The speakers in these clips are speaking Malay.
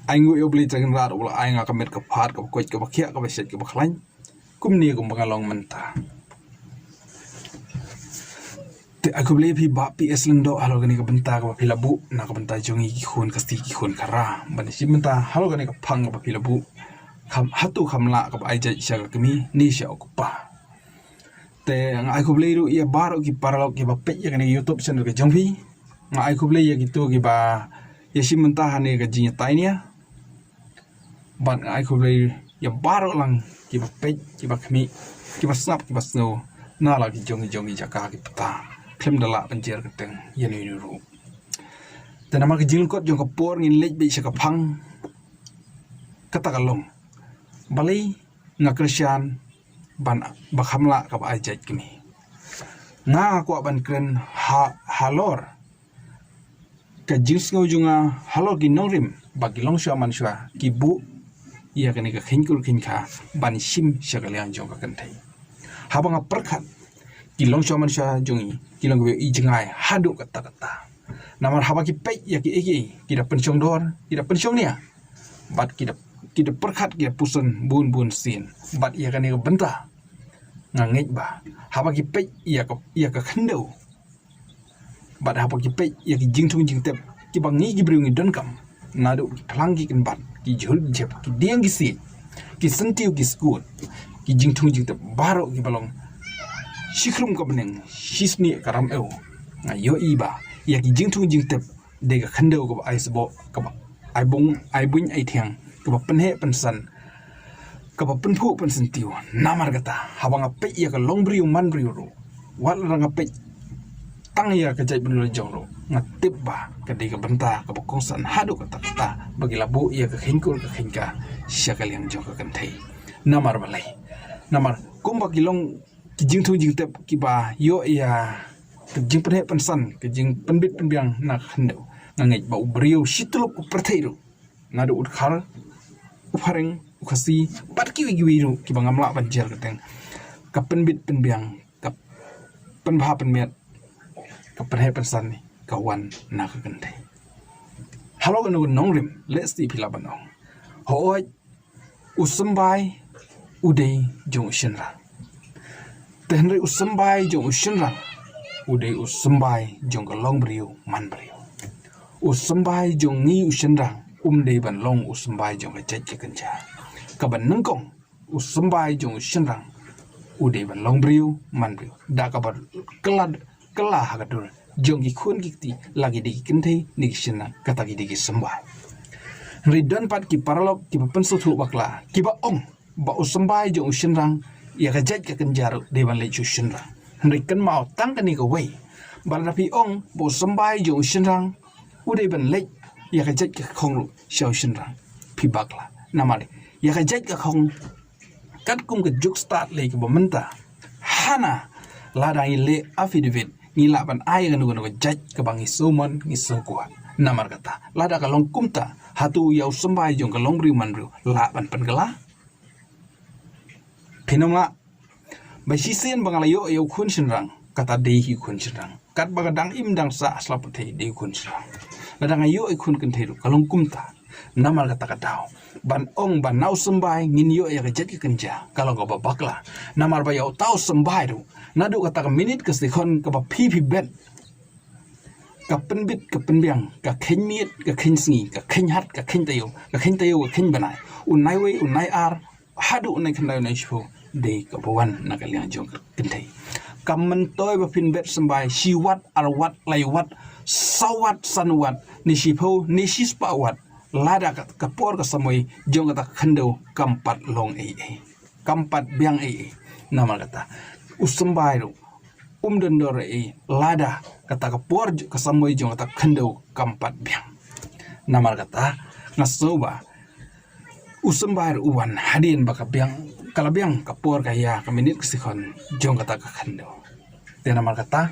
Aingu yo beli jangan rar wala ai nga kamet ka phat ka koit ka bakhia ka beset ka bakhlain kum ni kum bangalong menta te aku beli pi ba pi eslendo halo gani ka benta ka pilabu na ka benta jongi ki khun ka sti ki khun kara ban si menta halo gani ka phang ka pilabu kham hatu khamla ka ai jai sha ka kami ni sha ku pa te nga aku beli ru ia baro ki paralo ki ba pe ya gani youtube channel ka jongpi nga aku beli ya gitu ki ba ya si menta hane ka jinya tainia ban ai khu lei ya baro lang ki ba pe ki ba khmi ki ba snap ki ba snow na la ki jongi jaka ki pata klem dala penjer ka teng ya ni ru te nama ki jing kot jong ka por ngin lej be ka phang kata kalong balai nga krisyan ban ba khamla ka ba ai jai kimi nga ko ban kren halor ka jing snow junga halor ki nongrim bagi long shwa man shwa ki bu ia kene ka khinkul khinka ban sim shagalian jong ka kanthai habanga perkhat kilong shoman sha jongi kilong be i jengai hadu kata namar haba ki pe ya ki eki kida pensiong dor kida pensiong nia bat kida perkhat kida pusun bun sin bat ia kene ka benta ngangej ba haba ki pe ia ka khandau bat haba ki pe ya ki jingtung jingtep ki bangi ki briungi don kam nadu phalangi kin bat ki jul jep ki diang ki si ki sentiu ki skut ki jingtung jingtep baro ki balong shikrum ka beneng shisni karam eu ngayo iba ya ki jingtung jingtep de ka khandau ka ai sbo ka ba ai bung ai buin ai thiang ka ba penhe pensan ka ba penphu pensan tiu namar kata habanga pe ya ka longbriu manbriu ro wal ranga pe tang ya ka jai benul jong ro ngatip ba ka de ka benta ka ba kongsan hadu kata bagi labu ya ka khingkul ka khingka syakal yang jong ka kanthai namar balai namar kumba kilong ki jingtung jingtep ki ba yo ya ka jing penhe pensan ka jing penbit penbiang na khandau ngangej ba ubriu situlup uperthairu nadu udkhar uphareng ukhasi patki wigiwiru ki ba ngamla banjer kateng ka penbit penbiang ka penbha penmiat ka penhe pensan ni kawan na ka kanthai halo kan nongrim let's see pila banong hoi usambai udai jong shinra tenri usambai jong shinra udai usambai jong long briu man briu usambai jong ni ushinra dei ban long usambai jong jai ke kanja ka ban nangkong usambai jong shinra udai ban long briu man briu da ka bar kelah hagadur jong ki khun ki lagi di kinthai ni shinna kata ki di sambai ridon pat ki paralok ki pensu thu bakla ki ba ong ba usambai jong shinrang ya ka jaj ka kanjar de ban le chu shinrang ri kan mau tang kan ni ka wei ban rapi ong bo sambai jong shinrang ude ban le ya ka jaj ka khong shau shinrang pi bakla namale ya ka jaj ka khong kat kum ka juk start le ki ba menta hana ladai le affidavit ngila ban ai kan nugo jaj ka bangi sumon ngi sokwa namar kata lada ka long kumta hatu yau sambai jong ka long briu man briu la ban pen kala Pinomla basisen bangala yo khun shinrang kata dehi khun shinrang kat bagadang imdang sa aslapathe de khun shinrang ladang yo khun kan theru kalong kumta namar kata kadau ban ong ban nau sambai ngin yo ya jet ki kanja kalau go bakla namar ba yo tau sambai ru nadu kata ka minute ka sekon ka ba phi bet ka penbit ka penbiang ka khenmiet ka khensi ka khenhat ka khentayo ka khenbanai unai we unai ar hadu unai khandai unai shu de ka bawan na ka liang jong kentai kamen toy ba pin bet sambai siwat arwat laiwat sawat sanwat ni sipo ni sispawat lada ka por ka samoi jong kata khando kampat long kampat biang nama kata usambai ru dendor lada kata ka por ka samoi jong kata khando kampat biang nama kata ngasoba usambai uwan hadin baka biang kala biang kapor kaya kaminit kesikon jong kata ka khando tena mar kata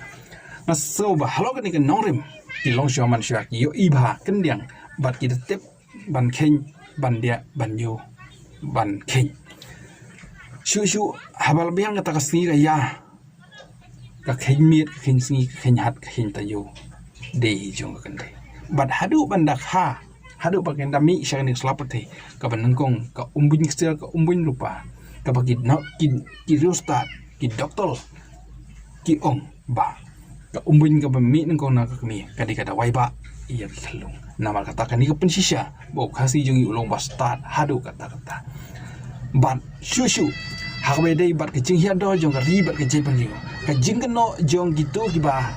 ngasoba halo kan ikan nongrim di long shaman syak yo ibha kendiang bat kita tip ban khen ban dia ban yo ban khen shu habal biang kata kasni kaya ka khen miet khen singi khen hat khen tayo de jong kan de bat hadu bandak hadu pakai dami siya ni selapati ka banengkong ka umbin sel ka umbin lupa ka bagi no ki rostat ki doktor ki ong ba ka umbin ka bami nengkong na ka kami kadi kada wai ba iya ki kalung nama kata kan ni ka pensisya bo kasi jungi ulong ba start hadu kata ban shushu hakwe dei bat ke jing hian do jong ka ribat ke jepan riu ka jing no jong gitu ki ba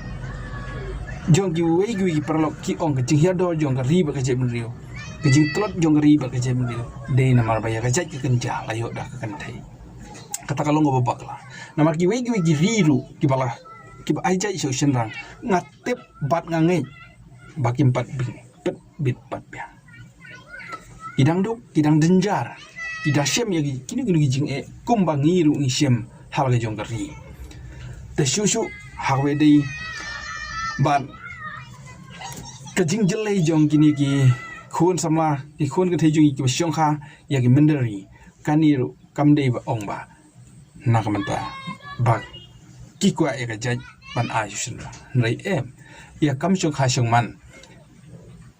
jong ki wei ki perlok ki ong ke jing hian do jong ka ribat ke jepan riu ke jing tlot jong ka ribat ke jepan riu dei namar ba ya ka jai ke kenja layo dah ka kan thai kata kalong go babak la namar ki wei ki riru ki bala ki ba ai jai so shenrang ngatep bat ngangai bakim pat bit pat piang kidang duk kidang denjar tidak shem yagi kini jing kumbang ngiru ngi shem hal ga jong gari te shushu hawe dei ban ka jing jelai jong kini ki khun samla ki khun ka thejung ki syong kha yagi mendari kaniru kamdei ba ong ba nakamanta ba ki kwa e ga jaj ban a yushin rai ya kam syong kha syong man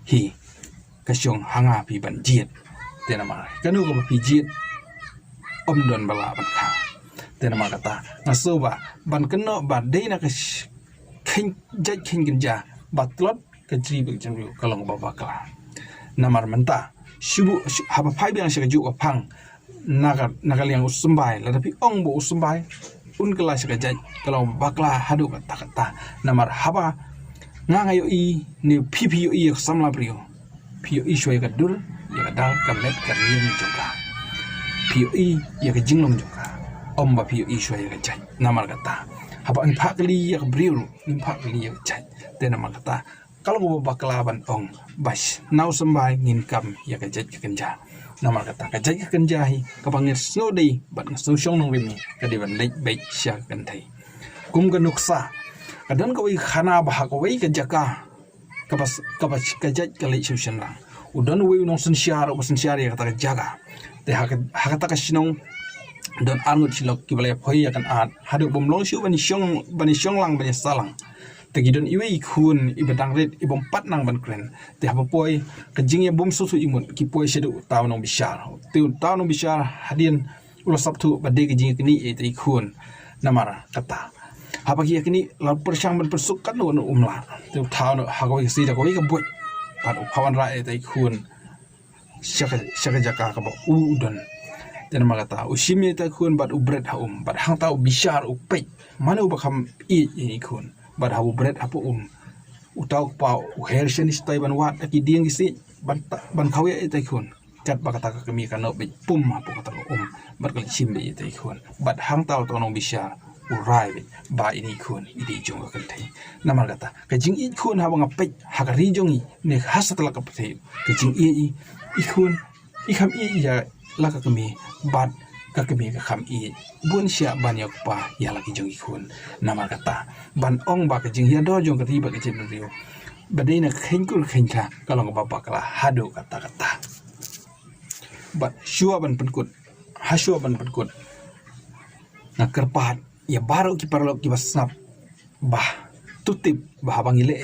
hi ka syong hanga pi ban jiet tena ma kanu ko pijit om don bala ban kha tena ma kata ngasoba ban keno ban dei na ka khin jai khin ginja batlot ka jri bang jang kalong baba kala namar menta shubu haba phai biang se ka ju phang nagal yang usumbai la tapi ong bo usumbai un kala se ka jai kalong bakla hadu kata namar haba ngangayo i ni ppu i samla brio ppu i shoi ka dur ya dal kamet karin juga POE ya ke jinglong juga omba POE shwa ya jai namar kata haba ang phakli ya briu nim phakli ya jai te namar kata kalau go baklaban ong bas nau sambai ngin kam ya ke jai kenja namar kata ka jai kenja hi ka bangir snow day bat ngaso shong nong rimi ka di ban lek baik sya kan thai kum ka nuksa kadan ko wi khana ba ka wi ka jaka ka bas ka jai ka le shushang udan we no sensiar ya kata jaga te hakata ka sinong don angut silok ki bale phoi ya kan at hadu bom long shu bani syong lang bani salang te gidon iwe khun ibadang red ibom pat nang ban kren te haba poi ka jing ya bom susu imut ki poi sedu taw nong bishar te taw nong bishar hadin ulo sabtu bade ki jing kini e te khun namara kata haba ki kini la persyang ban persuk kan no umla te taw no hagoi si da koi ka boy pat upawan rae tai khun syaka jaka ka ba udon dan magata ushimi tai khun bat ubret haum bat hang tau bishar upet mana ubakam i ini khun bat ha ubret apa utau pa her shenis tai ban wat ki dieng gisi ban khawe tai khun kat bakata ka kami kan be pum apa kata bat kali shimbe tai khun bat hang tau to nong bishar urai ba ini khun idi jong ka thai namar kata ka jing i khun ha bang pet ha ka ri jong i ne hasat la ka thai ka jing i khun i kham i ya la ka kami bat ka kami ka kham i bun sia ban yak pa ya la ki jong i khun namar kata ban ong ba ka jing ya do jong ka ri ba ka jem riu badai na khen kul khen kha kalong ba pa kala hado kata bat shua ban penkut ha shua ban penkut na kerpat ya baru ki parlo ki basnap bah tutip bah bangile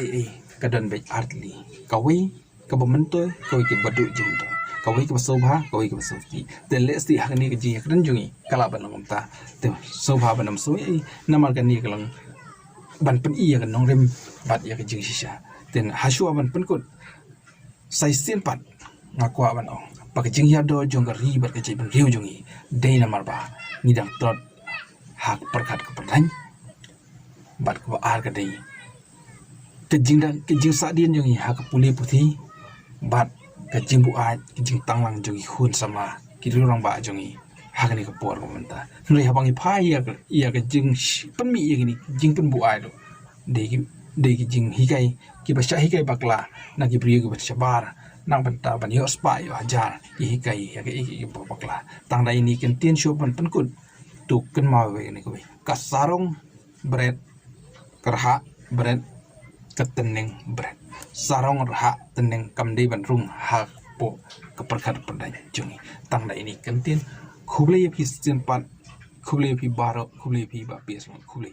kadan baik artli kawi ka bementoy kawi ki badu jumto kawi ki basobha kawi ki basofi te lesti hakni ki ji kadan jungi kala ban ngomta te sobha banam soi namar kan ni kalang ban pen iya kan nong rem bat ya ki jing sisa ten hasua ban penkut sai sin pat ngakwa ban ong pak jing ya do jong ga ri bar ka ji ban riu jungi dei namar ba ngidang tot hak perkat keperdain bat ko ar kadai kejing sadien jongi hak puli putih bat kejing buat kejing tanglang jongi hun sama kirurang ba jongi hak ni kapor ko menta nri habangi phai ya kejing penmi ya gini jing pen buai do de kejing hikai ki basha hikai bakla na ki priyo ki basha bar nang benta ban yo spa yo hajar ki hikai ya ki bakla tang dai ni ken tien sho ban penkut tuken mau ini kowe kasarong bread kerha bread keteneng bread sarong rha teneng kamdei ban rung ha po keperkat perdai jungi tangda ini kentin khuble pi sempat khuble pi baro khuble pi ba pies khuble